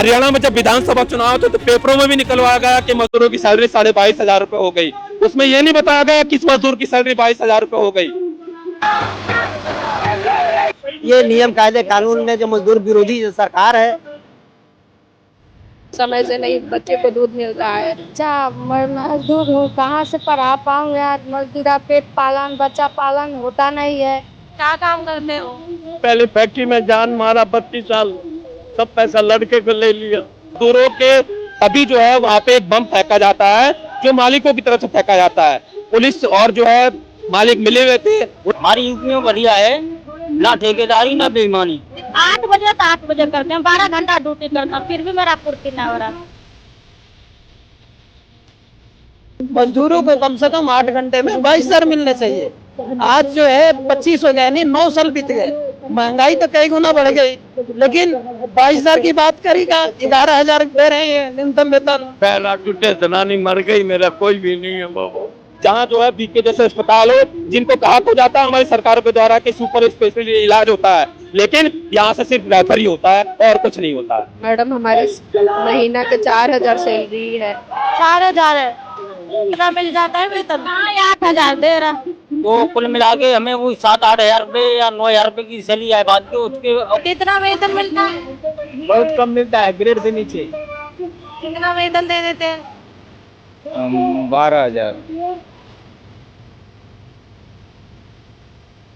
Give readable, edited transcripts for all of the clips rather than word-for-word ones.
हरियाणा में जब विधानसभा चुनाव थे तो पेपरों में भी निकलवाया गया कि मजदूरों की सैलरी 22,500 रुपए हो गई। उसमें यह नहीं बताया गया किस मजदूर की सैलरी 22,000 रुपए हो गई। ये नियम कायदे कानून में जो मजदूर विरोधी जो सरकार है, समय से नहीं बच्चे को दूध मिल रहा है। अच्छा मजदूर हूँ, कहाँ से पढ़ा पाऊँ यार। मजदूरा पेट पालन बच्चा पालन होता नहीं है। क्या काम करते हो? पहले फैक्ट्री में जान मारा 32 साल, सब पैसा लड़के को ले लिया। मजदूरों के अभी जो है वहाँ पे एक बम फेंका जाता है जो मालिकों की तरफ से फेंका जाता है। पुलिस और जो है मालिक मिले हुए थे। हमारी यूपी में बढ़िया है, ना ठेकेदारी ना बेईमानी। 8 बजे तो 8 बजे करते हैं, 12 घंटा ड्यूटी करता हूँ, फिर भी मेरा पूर्ति नहीं हो रहा। मजदूरों को कम से कम 8 घंटे में 22,000 मिलने चाहिए। आज जो है 25 हो गए, नहीं 9 साल बीत गए, महंगाई तो कई गुना बढ़ गई, लेकिन 22,000 की बात करेगा। 11,000 दे रहे हैं न्यूनतम वेतन। पहला टूटे जनानी मर गई, मेरा कोई भी नहीं है बाबू। जहाँ जो है बीके जैसे अस्पताल हो जिनको कहा तो जाता है हमारी सरकार के द्वारा कि सुपर स्पेशलिटी इलाज होता है, लेकिन यहाँ से सिर्फ रेफर ही होता है और कुछ नहीं होता है। मैडम हमारे महीना के 4,000 सैलरी है। 4,000 है, कितना मिल जाता है वेतन? 8,000 दे रहा। तो कुल मिला के हमें वो 7-8 हजार रुपए या 9 हजार रुपए की सैलरी आए बाद के उसके कितना वेतन मिलता है? बहुत कम मिलता है, ग्रेड से नीचे। कितना वेतन दे देते हैं? 12,000।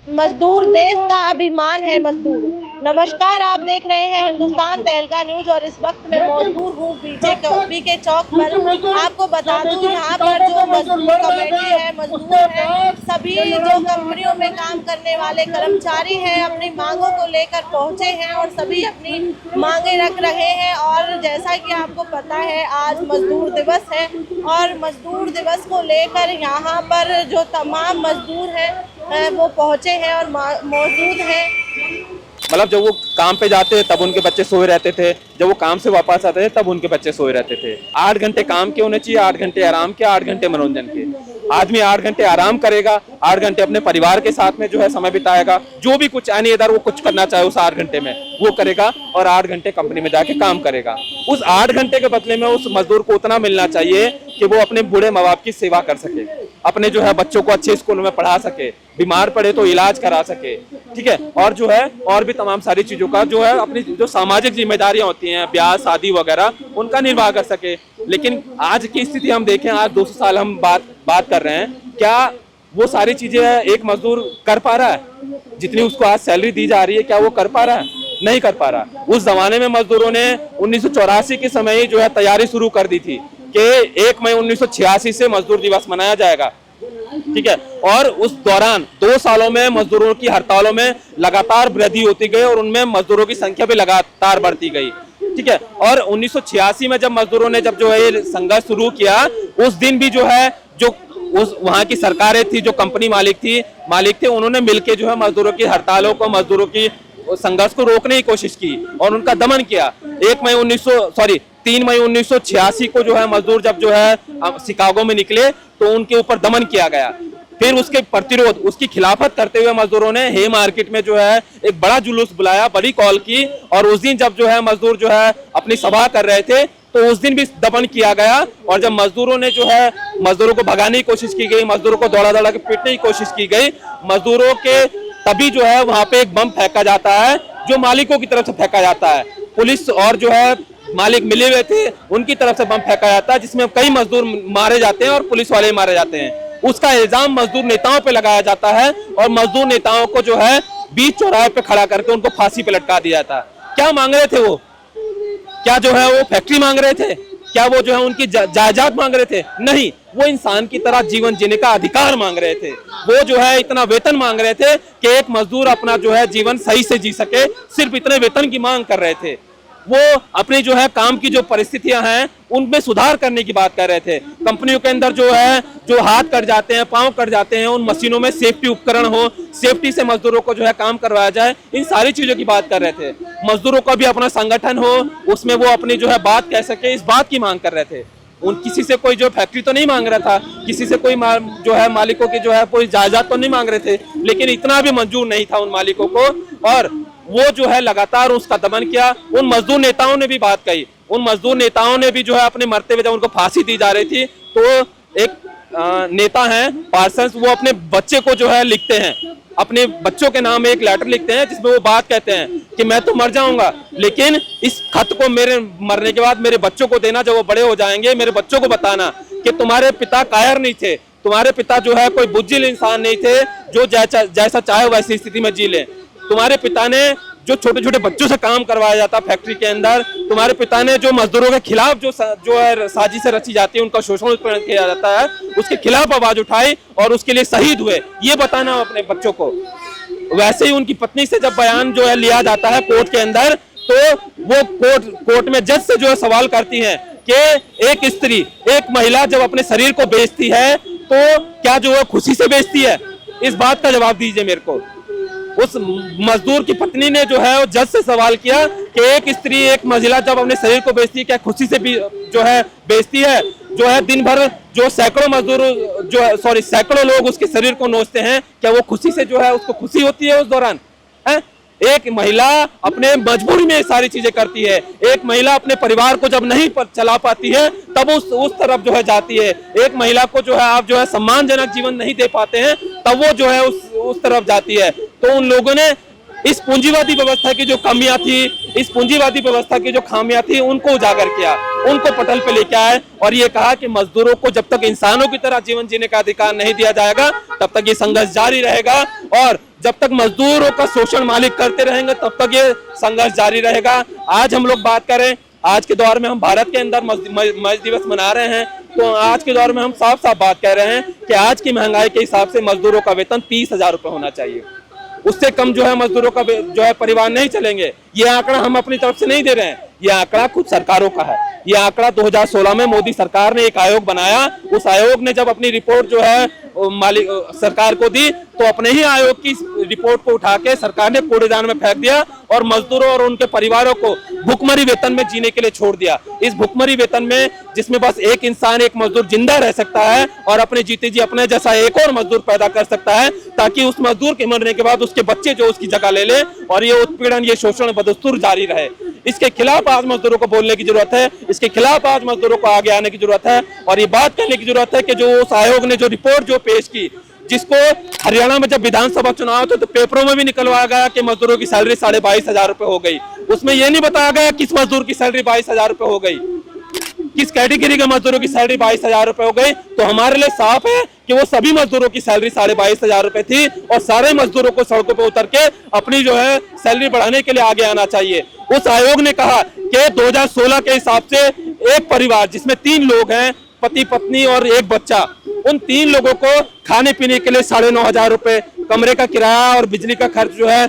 मजदूर देश का अभिमान है। मजदूर नमस्कार, आप देख रहे हैं हिंदुस्तान तहलका न्यूज और इस वक्त मैं मजदूर हूँ बीके चौक पर। आपको बता दूँ यहाँ पर जो मजदूर कमेटी है, मजदूर है, सभी जो कंपनियों में काम करने वाले कर्मचारी हैं अपनी मांगों को लेकर पहुँचे हैं और सभी अपनी मांगे रख रहे हैं। और जैसा कि आपको पता है आज मजदूर दिवस है और मजदूर दिवस को लेकर यहाँ पर जो तमाम मजदूर हैं वो पहुँचे हैं और मौजूद हैं। मतलब जब वो काम पे जाते तब उनके बच्चे सोए रहते थे, जब वो काम से वापस आते थे तब उनके बच्चे सोए रहते थे। 8 घंटे काम के होने चाहिए, 8 घंटे आराम के, 8 घंटे मनोरंजन के। आदमी 8 घंटे आराम करेगा, 8 घंटे अपने परिवार के साथ में जो है समय बिताएगा, जो भी कुछ यानी इधर वो कुछ करना चाहे उस 8 घंटे में वो करेगा और 8 घंटे कंपनी में जाके काम करेगा। उस 8 घंटे के बदले में उस मजदूर को उतना मिलना चाहिए कि वो अपने बूढ़े माँ बाप की सेवा कर सके, अपने जो है बच्चों को अच्छे स्कूलों में पढ़ा सके, बीमार पड़े तो इलाज करा सके, ठीक है। और जो है और भी तमाम सारी चीजों का जो है अपनी जो सामाजिक जिम्मेदारियां होती हैं, ब्याह शादी वगैरह, उनका निर्वाह कर सके। लेकिन आज की स्थिति हम देखें, आज 200 साल हम बात कर रहे हैं, क्या वो सारी चीजें एक मजदूर कर पा रहा है? जितनी उसको आज सैलरी दी जा रही है क्या वो कर पा रहा है? नहीं कर पा रहा। उस जमाने में मजदूरों ने 1984 के समय ही जो है तैयारी शुरू कर दी थी कि 1 मई 1986 से मजदूर दिवस मनाया जाएगा, ठीक है। और उस दौरान 2 सालों में मजदूरों की हड़तालों में लगातार वृद्धि होती गई और उनमें मजदूरों की संख्या भी लगातार बढ़ती गई, ठीक है। और 1986 में जब मजदूरों ने जब जो है संघर्ष शुरू किया, उस दिन भी जो है जो उस वहां की सरकारें थी, जो कंपनी मालिक थे, उन्होंने मिलकर जो है मजदूरों की हड़तालों को, मजदूरों की संघर्ष को रोकने की कोशिश की और उनका दमन किया। 3 मई 1986 को जो है मजदूर जब जो है शिकागो में निकले तो उनके ऊपर दमन किया गया। फिर उसके प्रतिरोध, उसकी खिलाफत करते हुए मजदूरों ने हे मार्केट में जो है एक बड़ा जुलूस बुलाया, बड़ी कॉल की और उस दिन जब जो है मजदूर जो है अपनी सभा कर रहे थे तो उस दिन भी दमन किया गया। और जब मजदूरों ने जो है मजदूरों को भगाने की कोशिश की गई, मजदूरों को दौड़ा के पीटने की कोशिश की गई, मजदूरों के तभी जो है वहां पे एक बम फेंका जाता है जो मालिकों की तरफ से फेंका जाता है। पुलिस और जो है मालिक मिले हुए थे, उनकी तरफ से बम फेंका जाता है जिसमें कई मजदूर मारे जाते हैं और पुलिस वाले मारे जाते हैं। उसका इल्जाम मजदूर नेताओं पे लगाया जाता है और मजदूर नेताओं को जो है बीच चौराहे पे खड़ा करके उनको फांसी पे लटका दिया जाता है। क्या मांग रहे थे वो? क्या जो है वो फैक्ट्री मांग रहे थे? क्या वो जो है उनकी जायदाद मांग रहे थे? नहीं, वो इंसान की तरह जीवन जीने का अधिकार मांग रहे थे। वो जो है इतना वेतन मांग रहे थे कि एक मजदूर अपना जो है जीवन सही से जी सके, सिर्फ इतने वेतन की मांग कर रहे थे। वो अपनी जो है काम की जो परिस्थितियां हैं उनमें सुधार करने की बात कर रहे थे। कंपनियों के अंदर जो है जो हाथ कट जाते हैं, पांव कट जाते हैं, उन मशीनों में सेफ्टी उपकरण हो, सेफ्टी से मजदूरों को जो है काम करवाया जाए, इन सारी चीजों की बात कर रहे थे। मजदूरों का भी अपना संगठन हो, उसमें वो अपनी जो है बात कह सके, इस बात की मांग कर रहे थे। उन किसी से कोई जो फैक्ट्री तो नहीं मांग रहा था, किसी से कोई जो है मालिकों की जो है कोई जायदाद तो नहीं मांग रहे थे, लेकिन इतना भी मंजूर नहीं था उन मालिकों को। और वो जो है लगातार उसका दमन किया। उन मजदूर नेताओं ने भी बात कही, उन मजदूर नेताओं ने भी जो है अपने मरते हुए जब उनको फांसी दी जा रही थी तो एक नेता हैं पार्सन्स, वो अपने बच्चे को जो है लिखते हैं, अपने बच्चों के नाम एक लेटर लिखते हैं जिसमें वो बात कहते हैं कि मैं तो मर जाऊंगा लेकिन इस खत को मेरे मरने के बाद मेरे बच्चों को देना, जब वो बड़े हो जाएंगे मेरे बच्चों को बताना कि तुम्हारे पिता कायर नहीं थे, तुम्हारे पिता जो है कोई बुद्धिल इंसान नहीं थे जो जैसा चाहे वैसी स्थिति में जी ले। तुम्हारे पिता ने जो छोटे छोटे बच्चों से काम करवाया जाता फैक्ट्री के अंदर, तुम्हारे पिता ने जो मजदूरों के खिलाफ जो है साजिशें रची जाती है, उनका शोषण उत्पन्न किया जाता है, उसके खिलाफ आवाज उठाई और उसके लिए शहीद हुए, ये बताना अपने बच्चों को। वैसे ही उनकी पत्नी से जब बयान जो है लिया जाता है कोर्ट के अंदर, तो वो कोर्ट में जज से जो है सवाल करती हैं कि एक स्त्री, एक महिला जब अपने शरीर को बेचती है तो क्या जो है खुशी से बेचती है? इस बात का जवाब दीजिए मेरे को। उस मजदूर की पत्नी ने जो है जज से सवाल किया कि एक स्त्री, एक महिला जब अपने शरीर को बेचती है क्या खुशी से भी जो है बेचती है? जो है दिन भर जो सैकड़ों मजदूर सैकड़ों लोग उसके शरीर को नोचते हैं, क्या वो खुशी से जो है उसको खुशी होती है उस दौरान? है एक महिला अपने मजबूरी में सारी चीजें करती है, एक महिला अपने परिवार को जब नहीं चला पाती है तब उस तरफ जो है जाती है, एक महिला को जो है आप जो है सम्मानजनक जीवन नहीं दे पाते हैं तब वो जो है उस तरफ जाती है। तो उन लोगों ने इस पूंजीवादी व्यवस्था की जो कमियां थी, इस पूंजीवादी व्यवस्था की जो खामियां थी, उनको उजागर किया, उनको पटल पे लेके आए और ये कहा कि मजदूरों को जब तक इंसानों की तरह जीवन जीने का अधिकार नहीं दिया जाएगा तब तक ये संघर्ष जारी रहेगा और जब तक मजदूरों का शोषण मालिक करते रहेंगे तब तक ये संघर्ष जारी रहेगा। आज हम लोग बात करें, आज के दौर में हम भारत के अंदर मजदूर दिवस मना रहे हैं, तो आज के दौर में हम साफ साफ बात कह रहे हैं कि आज की महंगाई के हिसाब से मजदूरों का वेतन 30,000 रुपए होना चाहिए। उससे कम जो है मजदूरों का जो है परिवार नहीं चलेंगे। ये आंकड़ा हम अपनी तरफ से नहीं दे रहे हैं, ये आंकड़ा खुद सरकारों का है। ये आंकड़ा 2016 में मोदी सरकार ने एक आयोग बनाया, उस आयोग ने जब अपनी रिपोर्ट जो है सरकार को दी तो अपने ही आयोग की रिपोर्ट को उठा के सरकार ने कूड़ेदान में फेंक दिया और मजदूरों और उनके परिवारों को भुखमरी वेतन में जीने के लिए छोड़ दिया। इस भुखमरी वेतन में जिसमें बस एक इंसान, एक मजदूर जिंदा रह सकता है और अपने जीते जी अपने जैसा एक और मजदूर पैदा कर सकता है ताकि उस मजदूर के मरने के बाद उसके बच्चे जो उसकी जगह ले ले और ये उत्पीड़न, ये शोषण बदस्तूर जारी रहे। इसके खिलाफ आज मजदूरों को बोलने की जरूरत है, इसके खिलाफ आज मजदूरों को आगे आने की जरूरत है और ये बात करने की जरूरत है कि जो उस आयोग ने जो रिपोर्ट जो पेश की, जिसको हरियाणा में जब विधानसभा चुनाव थे तो पेपरों में भी निकलवाया गया कि मजदूरों की सैलरी 22,500 रुपए हो गई। उसमें यह नहीं बताया गया किस मजदूर की सैलरी 22,000 रुपए हो गई, किस कैटेगरी के मजदूरों की सैलरी 22,000 रुपए हो गई। तो हमारे लिए साफ है कि वो सभी मजदूरों की सैलरी 22,500 रुपए थी और सारे मजदूरों को सड़कों पर उतर के अपनी जो है सैलरी बढ़ाने के लिए आगे आना चाहिए। उस आयोग ने कहा कि 2016 के हिसाब से एक परिवार जिसमें 3 लोग हैं, पति पत्नी और एक बच्चा, उन 3 लोगों को खाने पीने के लिए 9,500 रुपए, कमरे का किराया और बिजली का खर्च जो है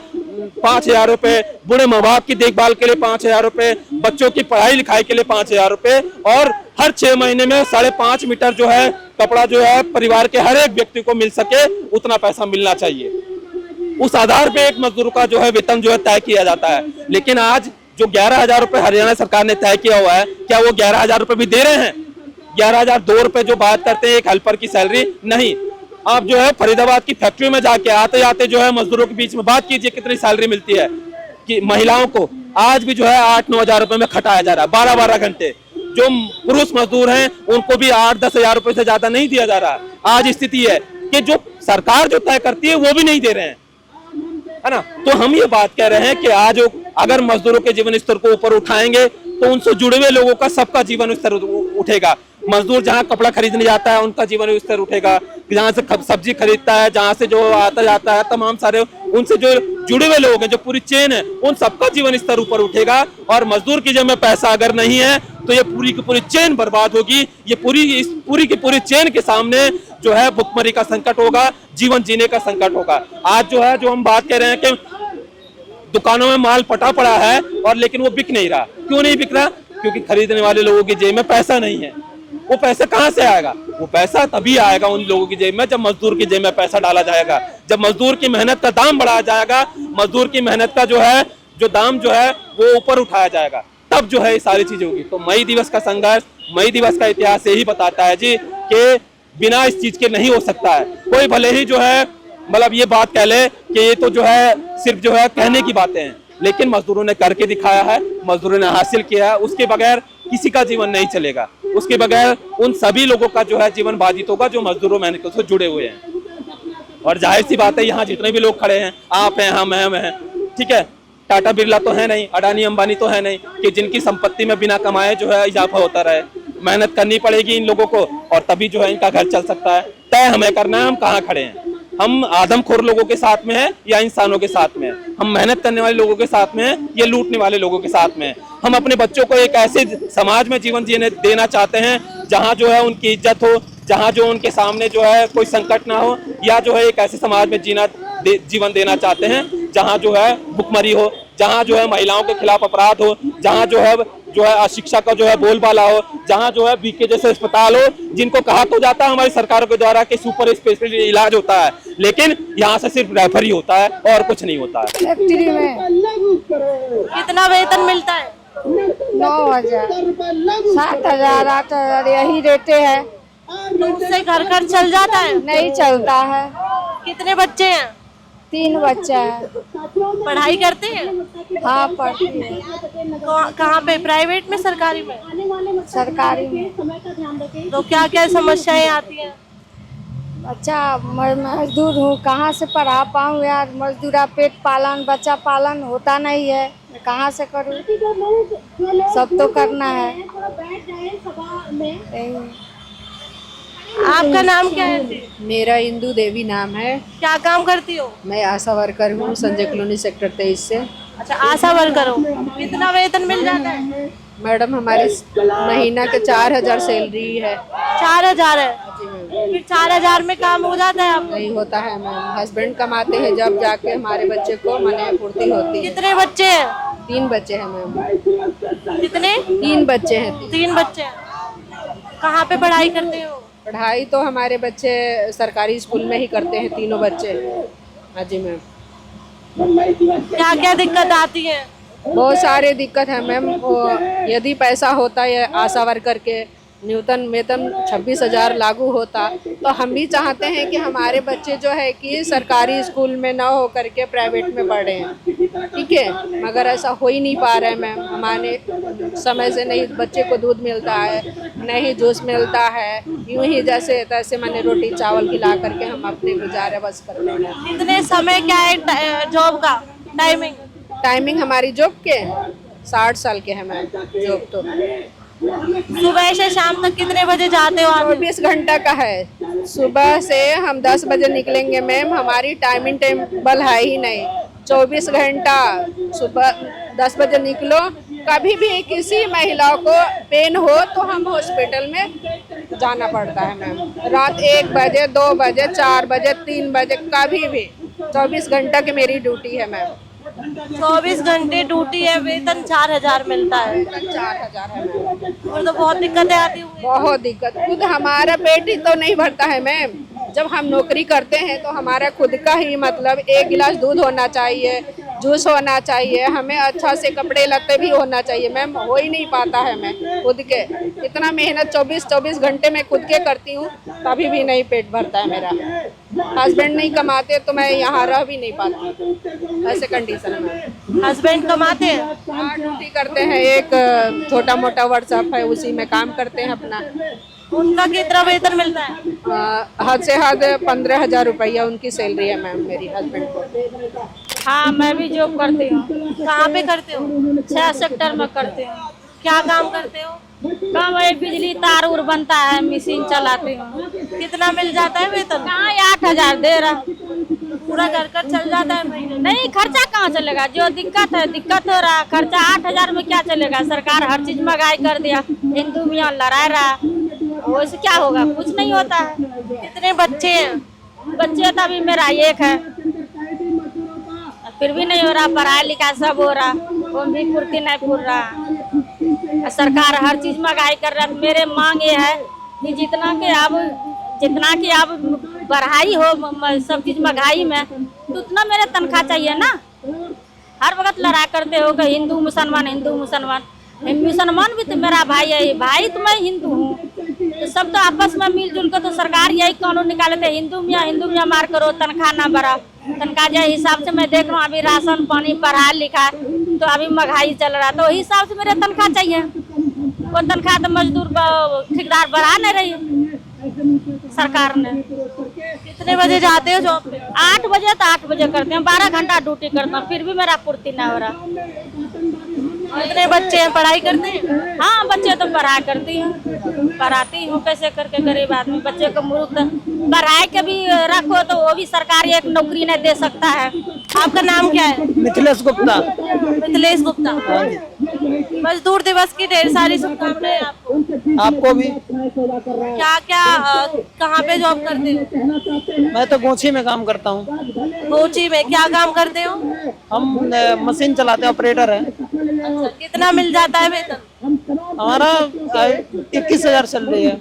5,000 रुपए, बूढ़े माँ बाप की देखभाल के लिए 5,000 रुपए, बच्चों की पढ़ाई लिखाई के लिए 5,000 रुपए और हर 6 महीने में 5.5 मीटर जो है कपड़ा जो है परिवार के हर एक व्यक्ति को मिल सके उतना पैसा मिलना चाहिए। उस आधार पे एक मजदूर का जो है वेतन जो है तय किया जाता है। लेकिन आज जो 11,000 रुपए हरियाणा सरकार ने तय किया हुआ है, क्या वो 11,000 रुपए भी दे रहे हैं? 11,002 रुपए जो बात करते हैं एक हेल्पर की सैलरी, नहीं। आप जो है फरीदाबाद की फैक्ट्री में जाके आते जाते जो है मजदूरों के बीच में बात कीजिए कितनी सैलरी मिलती है कि महिलाओं को आज भी जो है 8-9 हजार रुपए में खटाया जा रहा है 12-12 घंटे। जो पुरुष मजदूर हैं उनको भी 8-10 हजार रुपए से ज्यादा नहीं दिया जा रहा। आज स्थिति है कि जो सरकार जो तय करती है वो भी नहीं दे रहे हैं, है ना। तो हम ये बात कह रहे हैं कि आज अगर मजदूरों के जीवन स्तर को ऊपर उठाएंगे तो उनसे जुड़े हुए लोगों का सबका जीवन स्तर उठेगा। मजदूर जहां कपड़ा खरीदने जाता है उनका जीवन स्तर उठेगा, जहां से सब्जी खरीदता है, जहां से जो आता जाता है, तमाम सारे उनसे जो जुड़े हुए लोग हैं, जो पूरी चेन है, उन सबका जीवन स्तर ऊपर उठेगा। और मजदूर की जेब में पैसा अगर नहीं है तो ये पूरी की पूरी चेन बर्बाद होगी। ये पूरी की पूरी चेन के सामने जो है भुखमरी का संकट होगा, जीवन जीने का संकट होगा। आज जो है जो हम बात कह रहे हैं कि दुकानों में माल पटा पड़ा है और लेकिन वो बिक नहीं रहा। क्यों नहीं बिक रहा? क्योंकि खरीदने वाले लोगों की जेब में पैसा नहीं है। वो पैसा कहां से आएगा? वो पैसा तभी आएगा उन लोगों की जेब में जब मजदूर की जेब में पैसा डाला जाएगा, जब मजदूर की मेहनत का दाम बढ़ाया जाएगा, मजदूर की मेहनत का जो दाम जो है वो ऊपर उठाया जाएगा, तब जो है ये सारी चीजें होगी। तो मई दिवस का संघर्ष, मई दिवस का इतिहास यही बताता है जी कि बिना इस चीज के नहीं हो सकता है। कोई भले ही जो है मतलब ये बात कह ले कि ये तो जो है सिर्फ जो है कहने की बातें हैं, लेकिन मजदूरों ने करके दिखाया है, मजदूरों ने हासिल किया है। उसके बगैर किसी का जीवन नहीं चलेगा, उसके बगैर उन सभी लोगों का जो है जीवन बाधित होगा जो मजदूरों मेहनत से जुड़े हुए हैं। और जाहिर सी बात है, यहाँ जितने भी लोग खड़े हैं, आप हैं, हम हैं, ठीक है, टाटा बिरला तो है नहीं, अडानी अंबानी तो है नहीं कि जिनकी संपत्ति में बिना कमाए जो है इजाफा होता रहे। मेहनत करनी पड़ेगी इन लोगों को और तभी जो है इनका घर चल सकता है। तय हमें करना है हम कहाँ खड़े हैं, हम आदमखोर लोगों के साथ में हैं या इंसानों के साथ में हैं, हम मेहनत करने वाले लोगों के साथ में हैं या लूटने वाले लोगों के साथ में हैं। हम अपने बच्चों को एक ऐसे समाज में जीवन जीने देना चाहते हैं जहाँ जो है उनकी इज्जत हो, जहाँ जो उनके सामने जो है कोई संकट ना हो, या जो है एक ऐसे समाज में जीवन देना चाहते हैं जहाँ जो है भुखमरी हो, जहाँ जो है महिलाओं के खिलाफ अपराध हो, जहाँ जो है अशिक्षा का जो है बोलबाला हो, जहाँ जो है बीके जैसे अस्पताल हो, जिनको कहा तो जाता है हमारी सरकारों के द्वारा कि सुपर स्पेशलिटी इलाज होता है, लेकिन यहाँ से सिर्फ रेफर ही होता है और कुछ नहीं होता है। फैक्ट्री में कितना वेतन मिलता है? 9,000, 7,000, 8,000 यही देते हैं। तो उससे घर चल जाता है? नहीं चलता है। कितने बच्चे हैं? 3 बच्चा है। पढ़ाई करते हैं? हाँ पढ़ती है। कहाँ पे, प्राइवेट में सरकारी में? सरकारी में। तो क्या क्या समस्याएं आती हैं? बच्चा मजदूर हूँ, कहाँ से पढ़ा पाऊँ यार, मजदूरा पेट पालन बच्चा पालन होता नहीं है, मैं कहाँ से करूँ, सब तो करना है। आपका नाम क्या है? मेरा इंदू देवी नाम है। क्या काम करती हो? मैं आशा वर्कर हूँ संजय कॉलोनी सेक्टर 23 से। अच्छा, आशा वर्कर हो। कितना वेतन मिल जाता है? मैडम हमारे महीना के 4,000 सैलरी है। 4,000 है? फिर 4,000 में काम हो जाता है आपको? नहीं होता है मैम, हस्बैंड कमाते हैं जब जाके हमारे बच्चे को मने पूर्ति होती है। कितने बच्चे हैं? 3 बच्चे हैं मैम। कितने? 3 बच्चे हैं। 3 बच्चे हैं। कहाँ पे पढ़ाई करते हो? पढ़ाई तो हमारे बच्चे सरकारी स्कूल में ही करते हैं, तीनों बच्चे। हाँ जी मैम। क्या क्या दिक्कत आती है? बहुत सारे दिक्कत है मैम। यदि पैसा होता है आशा वर्कर के न्यूनतम वेतन 26,000 लागू होता तो हम भी चाहते हैं कि हमारे बच्चे जो है कि सरकारी स्कूल में ना हो करके प्राइवेट में पढ़े हैं, ठीक है, मगर ऐसा हो ही नहीं पा रहा है मैम। हमारे समय से नहीं बच्चे को दूध मिलता है, नहीं जूस मिलता है, यूं ही जैसे तैसे मैंने रोटी चावल खिला करके हम अपने गुजारे बस करते हैं। कितने समय क्या है जॉब का टाइमिंग हमारी जॉब के 60 साल के है मैम जॉब। तो सुबह से शाम तक कितने बजे जाते हो आप? 24 घंटा का है। सुबह से हम 10 बजे निकलेंगे मैम, हमारी टाइमिंग टेबल है ही नहीं। 24 घंटा सुबह 10 बजे निकलो। कभी भी किसी महिला को पेन हो तो हम हॉस्पिटल में जाना पड़ता है मैम। रात 1 बजे, 2 बजे, 4 बजे, 3 बजे, कभी भी 24 घंटा की मेरी ड्यूटी है मैम। 24 घंटे ड्यूटी है, वेतन 4,000 मिलता है। 4,000 है मैम। और तो बहुत दिक्कतें आती होंगी। बहुत दिक्कत, खुद हमारा पेट ही तो नहीं भरता है मैम। जब हम नौकरी करते हैं तो हमारा खुद का ही मतलब 1 गिलास दूध होना चाहिए, जूस होना चाहिए, हमें अच्छा से कपड़े लत्ते भी होना चाहिए मैम। हो ही नहीं पाता है मैं खुद के। इतना मेहनत 24 घंटे में खुद के करती हूँ तभी भी नहीं पेट भरता है मेरा। हस्बैंड नहीं कमाते तो मैं यहाँ रह भी नहीं पाती, ऐसे कंडीशन में। हस्बैंड कमाते हैं? हाँ, ड्यूटी करते हैं, एक छोटा मोटा वर्कशॉप है उसी में काम करते हैं अपना। उनका कितना वेतन मिलता है? हद से हद 15,000 रुपया उनकी सैलरी है मैम मेरी हस्बैंड को। हाँ मैं भी जॉब करती हूँ। कहाँ पे करते हो? 6 सेक्टर में करती हूँ। क्या काम करते हो? काम है, बिजली तार उर बनता है, मशीन चलाती हूँ। कितना मिल जाता है वेतन? कहाँ 8,000 दे रहा। पूरा घर चल जाता है महीने? नहीं, खर्चा कहाँ चलेगा, जो दिक्कत है दिक्कत हो रहा। खर्चा 8,000 में क्या चलेगा, सरकार हर चीज महंगाई कर दिया, हिंदू मियाँ लड़ा रहा, वैसे क्या होगा, कुछ नहीं होता है। कितने बच्चे हैं? बच्चे तो अभी मेरा 1 है, फिर भी नहीं हो रहा, पढ़ाई लिखाई सब हो रहा, वो भी पूर्ति नहीं पूर रहा। सरकार हर चीज महंगाई कर रहा है। मेरे मांग ये है कि जितना कि अब बढ़ाई हो सब चीज महंगाई में, तो उतना मेरा तनख्वाह चाहिए ना। हर वक्त लड़ा करते हो कि हिंदू मुसलमान, हिंदू मुसलमान। मुसलमान भी तो मेरा भाई है, भाई तो मैं हिंदू हूँ, तो सब तो आपस में मिलजुल कर तो सरकार यही कानून निकाले थे, हिंदू मियाँ मार करो, तनख्वाह ना बढ़ा। तनख्वाह जो हिसाब से मैं देख रहा हूँ, अभी राशन पानी पढ़ाई लिखा तो अभी महंगाई चल रहा है, तो हिसाब से मेरे तनख्वाह चाहिए। वो तनख्वाह तो मजदूर ठेकेदार बढ़ा नहीं रही सरकार ने। कितने बजे जाते हो जॉब पे? 8 बजे तो 8 बजे करते हैं, 12 घंटा ड्यूटी करता हूँ, फिर भी मेरा पूर्ति ना हो रहा। कितने बच्चे हैं, पढ़ाई करते हैं? हाँ, बच्चे तो पढ़ाई करती हूँ, पढ़ाती हूँ कैसे करके। गरीब आदमी बच्चे को मूर्ख पढ़ाई के भी रखो तो वो भी सरकारी एक नौकरी नहीं दे सकता है। आपका नाम क्या है? मिथिलेश गुप्ता। मिथिलेश गुप्ता। मजदूर दिवस की ढेर सारी शुभकामनाएं आपको। आपको भी। क्या क्या कहाँ पे जॉब करते हो? मैं तो गोची में काम करता हूँ। कोची में क्या काम करते हो? हम मशीन चलाते हैं, ऑपरेटर हैं। अच्छा, कितना मिल जाता है वेतन? हमारा 21,000 चल रही है।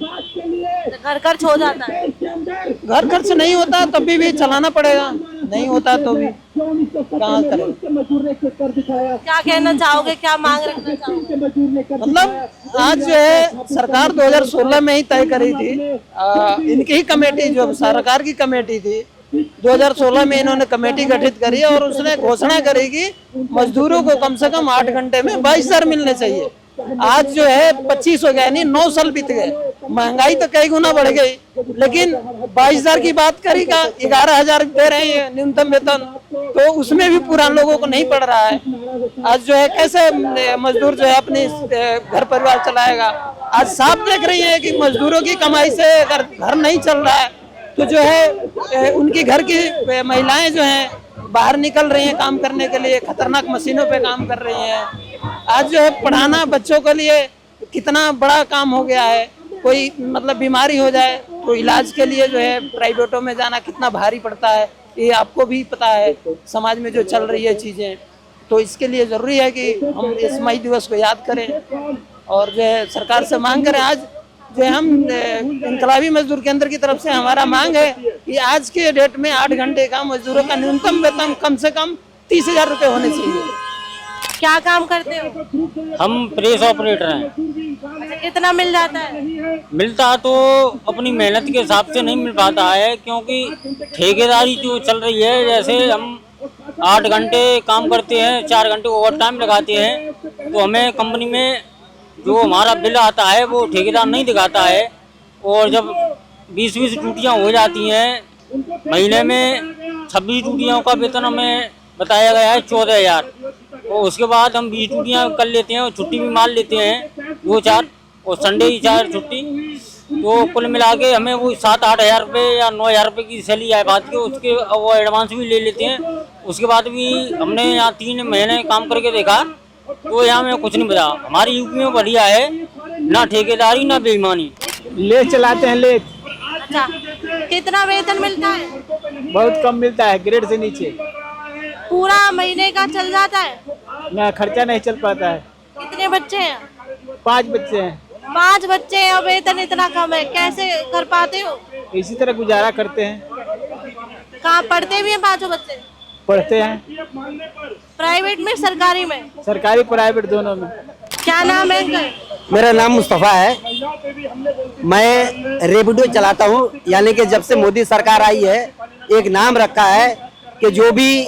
घर खर्च हो जाता है? घर खर्च नहीं होता तब भी चलाना पड़ेगा, नहीं होता तो भी कहाँ करें। क्या कहना चाहोगे, क्या मांग रखना चाहोगे? मतलब आज जो है सरकार 2016 में ही तय करी थी, इनकी ही कमेटी जो सरकार की कमेटी थी 2016 में इन्होंने कमेटी गठित करी और उसने घोषणा करी कि मजदूरों को कम से कम 8 घंटे में 22,000 मिलने चाहिए। आज जो है 25 हो गया, यानी 9 साल बीत गए, महंगाई तो कई गुना बढ़ गई, लेकिन 22,000 की बात करी का 11,000 दे रहे हैं न्यूनतम वेतन, तो उसमें भी पूरा लोगों को नहीं पड़ रहा है। आज जो है कैसे मजदूर जो है अपनी घर परिवार चलाएगा। आज साफ देख रही है कि मजदूरों की कमाई से अगर घर नहीं चल रहा है तो जो है उनकी घर की महिलाएं जो हैं बाहर निकल रही हैं काम करने के लिए, खतरनाक मशीनों पे काम कर रही हैं। आज जो है पढ़ाना बच्चों के लिए कितना बड़ा काम हो गया है। कोई मतलब बीमारी हो जाए तो इलाज के लिए जो है प्राइवेटों में जाना कितना भारी पड़ता है, ये आपको भी पता है। समाज में जो चल रही है चीज़ें, तो इसके लिए ज़रूरी है कि हम इस मई दिवस को याद करें और जो है सरकार से मांग करें। आज जो हम इनकलाबी मजदूर केंद्र की तरफ से हमारा मांग है कि आज के डेट में 8 घंटे का मजदूरों का न्यूनतम वेतन कम से कम 30,000 रुपये होने चाहिए। क्या काम करते हो? हम प्रेस ऑपरेटर हैं। अच्छा, कितना मिल जाता है? मिलता तो अपनी मेहनत के हिसाब से नहीं मिल पाता है, क्योंकि ठेकेदारी जो चल रही है, जैसे हम 8 घंटे काम करते हैं, 4 घंटे ओवर टाइम लगाते हैं, तो हमें कंपनी में जो हमारा बिल आता है वो ठेकेदार नहीं दिखाता है। और जब 20-20 ड्यूटियाँ हो जाती हैं महीने में, 26 ड्यूटियों का वेतन हमें बताया गया है 14,000, और उसके बाद हम 20 ड्यूटियाँ कर लेते हैं और छुट्टी भी मार लेते हैं 2-4, और संडे की 4 छुट्टी, तो कुल मिला के हमें वो 7-8 हज़ार रुपये या 9,000 रुपये की सैलरी आ पाती है। उसके वो एडवांस भी ले लेते हैं। उसके बाद भी हमने यहाँ 3 महीने काम करके देखा तो यहाँ में कुछ नहीं बता। हमारी यूपी में बढ़िया है, ना ठेकेदारी ना बेईमानी। ले चलाते हैं ले। अच्छा, कितना वेतन मिलता है? बहुत कम मिलता है, ग्रेड से नीचे। पूरा महीने का चल जाता है? ना खर्चा नहीं चल पाता है। कितने बच्चे हैं? 5 बच्चे हैं। 5 बच्चे हैं और वेतन इतना कम है, कैसे कर पाते हो? इसी तरह गुजारा करते हैं। कहाँ पढ़ते भी हैं 5 बच्चे? पढ़ते हैं प्राइवेट में, सरकारी में? सरकारी प्राइवेट दोनों में। क्या नाम है इनका? मेरा नाम मुस्तफ़ा है। मैं रेपिडो चलाता हूँ। यानी कि जब से मोदी सरकार आई है, एक नाम रखा है कि जो भी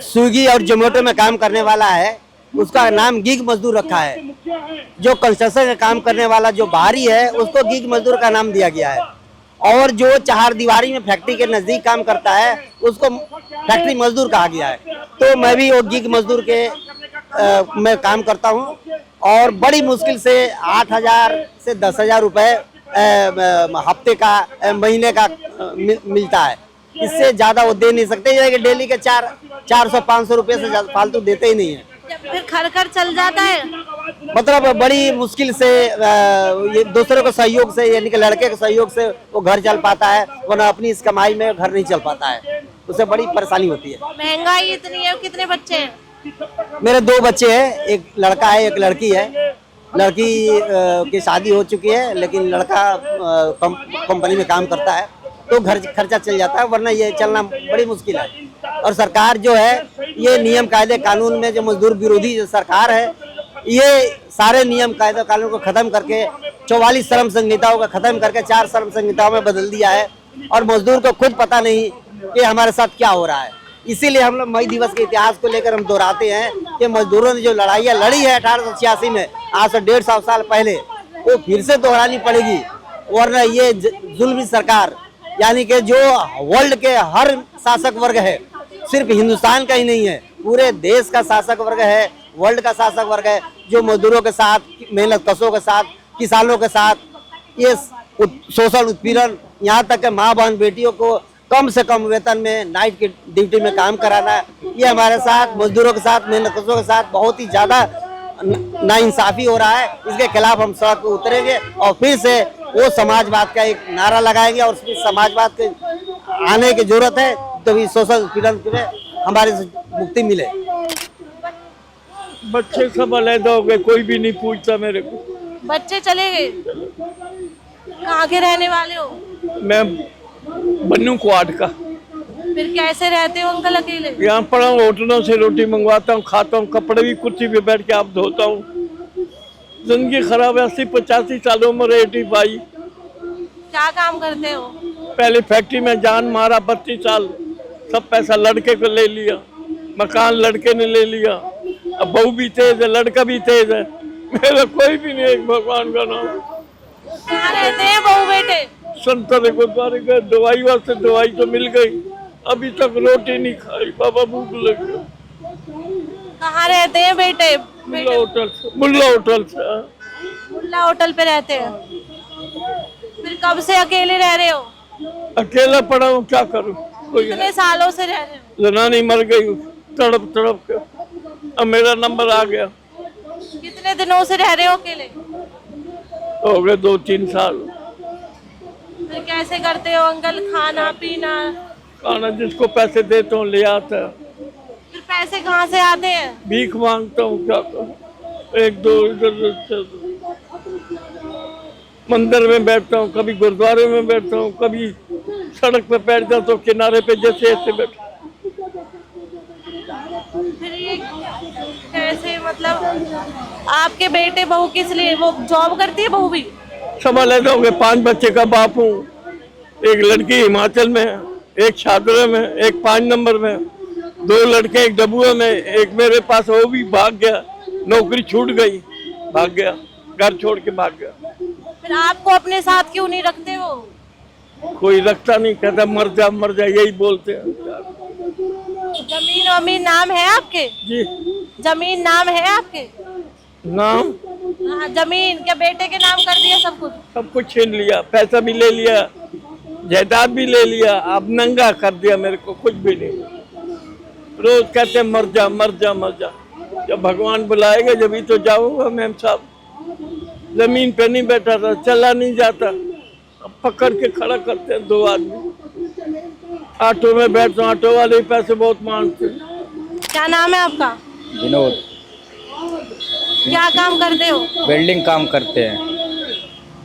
स्विगी और जोमेटो में काम करने वाला है उसका नाम गिग मजदूर रखा है। जो कंस्ट्रक्शन का काम करने वाला जो बाहरी है उसको गिग मजदूर का नाम दिया गया है, और जो चार दीवारी में फैक्ट्री के नज़दीक काम करता है उसको फैक्ट्री मजदूर कहा गया है। तो मैं भी वो गिग मजदूर के मैं काम करता हूँ, और बड़ी मुश्किल से 8,000 से 10,000 रुपये हफ्ते का महीने का मिलता है। इससे ज़्यादा वो दे नहीं सकते, ये कि डेली के 400-500 रुपये से ज़्यादा फालतू देते ही नहीं है। फिर खर चल जाता है? मतलब बड़ी मुश्किल से ये दूसरे के सहयोग से, यानी कि लड़के के सहयोग से वो घर चल पाता है, वरना अपनी इस कमाई में घर नहीं चल पाता है, उससे बड़ी परेशानी होती है। महंगाई इतनी है। कितने बच्चे हैं? मेरे 2 बच्चे हैं, एक लड़का है एक लड़की है। लड़की की शादी हो चुकी है, लेकिन लड़का कंपनी में काम करता है तो घर खर्चा चल जाता है, वरना ये चलना बड़ी मुश्किल है। और सरकार जो है ये नियम कायदे कानून में जो मजदूर विरोधी जो सरकार है, ये सारे नियम कायदे कानून को खत्म करके 44 श्रम संहिताओं का खत्म करके 4 श्रम संहिताओं में बदल दिया है। और मजदूर को खुद पता नहीं कि हमारे साथ क्या हो रहा है। इसीलिए हम लोग मई दिवस के इतिहास को लेकर हम दोहराते हैं कि मजदूरों ने जो लड़ाइयाँ लड़ी है 1886 में, आज से 150 साल पहले, वो फिर से दोहरानी पड़ेगी। वरना ये जुल्मी सरकार, यानी कि जो वर्ल्ड के हर शासक वर्ग है, सिर्फ हिंदुस्तान का ही नहीं है, पूरे देश का शासक वर्ग है, वर्ल्ड का शासक वर्ग है, जो मजदूरों के साथ, मेहनत कशों के साथ, किसानों के साथ ये शोषण उत्पीड़न, यहाँ तक कि माँ बहन बेटियों को कम से कम वेतन में नाइट की ड्यूटी में काम कराना, ये हमारे साथ मजदूरों के साथ, मेहनत कशों के साथ बहुत ही ज्यादा नाइंसाफी हो रहा है। इसके खिलाफ हम सड़क पर उतरेंगे और फिर से वो समाजवाद का एक नारा लगाएंगे और उसमें समाजवाद के आने की जरूरत है, तभी शोषण उत्पीड़न में हमारे मुक्ति मिले। बच्चे सब अलहदा हो गए, कोई भी नहीं पूछता मेरे को। बच्चे चले गए, कहाँ के रहने वाले हो? मैं बन्नू क्वाड का। फिर कैसे रहते हो अंकल अकेले? यहाँ पड़ा हूँ, होटलों से रोटी मंगवाता हूँ, खाता हूँ, कपड़े भी कुर्सी पे बैठ के आप धोता हूँ। जिंदगी खराब है, 80-85 साल उम्र है, 85। क्या काम करते हो? पहले फैक्ट्री में जान मारा, 32 साल, सब पैसा लड़के को ले लिया, मकान लड़के ने ले लिया, अब बहू भी तेज है, लड़का भी तेज है, मेरा कोई भी नहीं है, भगवान का नाम। कहाँ रहते हैं बहू बेटे? संतरे गुरुद्वारे गए, दवाई वास्ते दवाई तो मिल गई, अभी तक रोटी नहीं खाई, बाबा भूख लग गया। कहाँ रहते हैं बेटे? मुल्ला होटल से। मुल्ला होटल पे रहते हैं। फिर कब से अकेले रह रहे हो? अकेला पड़ा हूँ, क्या करूँ? कितने सालों से रह रहे हो? जनानी मर गई तड़प तड़प के, अब मेरा नंबर आ गया। कितने दिनों से रह रहे हो अकेले? हो गए 2-3 साल। फिर कैसे करते हो अंकल खाना पीना? खाना जिसको पैसे देता हूँ ले आता है। फिर पैसे कहाँ से आते हैं? भीख मांगता हूँ, क्या करूँ? 1-2 इधर मंदिर में बैठता हूँ, कभी गुरुद्वारे में बैठता हूँ, कभी सड़क पे बैठ जाता हूँ, किनारे पे जैसे ऐसे बैठा। फिर ये कैसे, मतलब आपके बेटे बहू किस लिए, वो जॉब करती है बहू भी? सब अलग हो गए, 5 बच्चे का बाप हूँ। एक लड़की हिमाचल में, एक छात्रा में, एक 5 नंबर में, 2 लड़के, एक डबुआ में, एक मेरे पास, वो भी भाग गया, नौकरी छूट गई, भाग गया, घर छोड़ के भाग गया। फिर आपको अपने साथ क्यों नहीं रखते हो? कोई रखता नहीं, कहता मर जा, यही बोलते हैं। जमीन वमीन नाम है आपके? जी। जमीन नाम है आपके? नाम? हाँ, जमीन क्या बेटे के नाम कर दिया सब कुछ? सब कुछ छीन लिया, पैसा भी ले लिया, जायदाद भी ले लिया, अब नंगा कर दिया मेरे को, कुछ भी नहीं। रोज कहते मर जा। जब भगवान बुलाएगा जब तो जाऊंगा। मैम साहब, जमीन पे नहीं बैठा था, चला नहीं जाता, अब पकड़ के खड़ा करते हैं 2 आदमी। ऑटो में बैठता हूँ, ऑटो वाले पैसे बहुत मांगते। क्या नाम है आपका? विनोद। क्या काम करते हो? वेल्डिंग काम करते हैं।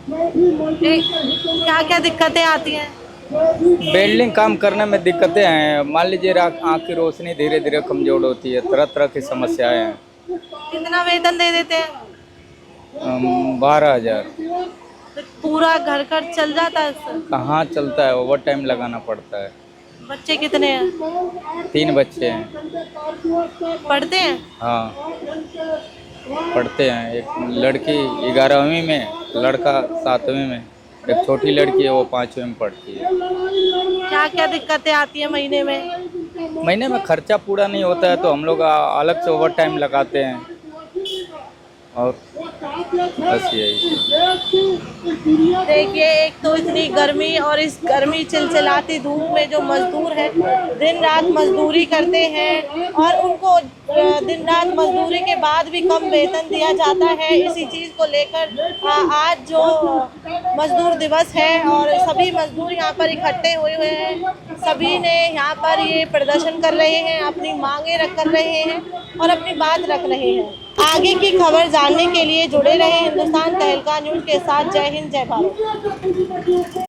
क्या क्या दिक्कतें आती हैं? वेल्डिंग काम करने में दिक्कतें हैं, मान लीजिए आँख की रोशनी धीरे धीरे कमजोर होती है, तरह तरह की समस्याएं हैं। कितना वेतन दे देते हैं? 12,000। पूरा घर खर्च चल जाता है इससे? कहाँ चलता है, ओवर टाइम लगाना पड़ता है। बच्चे कितने हैं? 3 बच्चे हैं। पढ़ते हैं? हाँ पढ़ते हैं, एक लड़की 11वीं में, लड़का 7वीं में, एक छोटी लड़की है वो 5वीं में पढ़ती है। क्या क्या दिक्कतें आती है महीने में? महीने में खर्चा पूरा नहीं होता है तो हम लोग अलग से ओवर टाइम लगाते हैं, और बस यही। देखिए, एक तो इतनी गर्मी और इस गर्मी चिलचिलाती धूप में जो मजदूर है दिन रात मजदूरी करते हैं और उनको दिन रात मजदूरी के बाद भी कम वेतन दिया जाता है। इसी चीज़ को लेकर आज जो मजदूर दिवस है और सभी मजदूर यहाँ पर इकट्ठे हुए हैं, सभी ने यहाँ पर ये प्रदर्शन कर रहे हैं, अपनी मांगे कर रहे हैं और अपनी बात रख रहे हैं। आगे की खबर जानने के लिए जुड़े रहे हिंदुस्तान तहलका न्यूज़ के साथ। जय हिंद, जय भारत।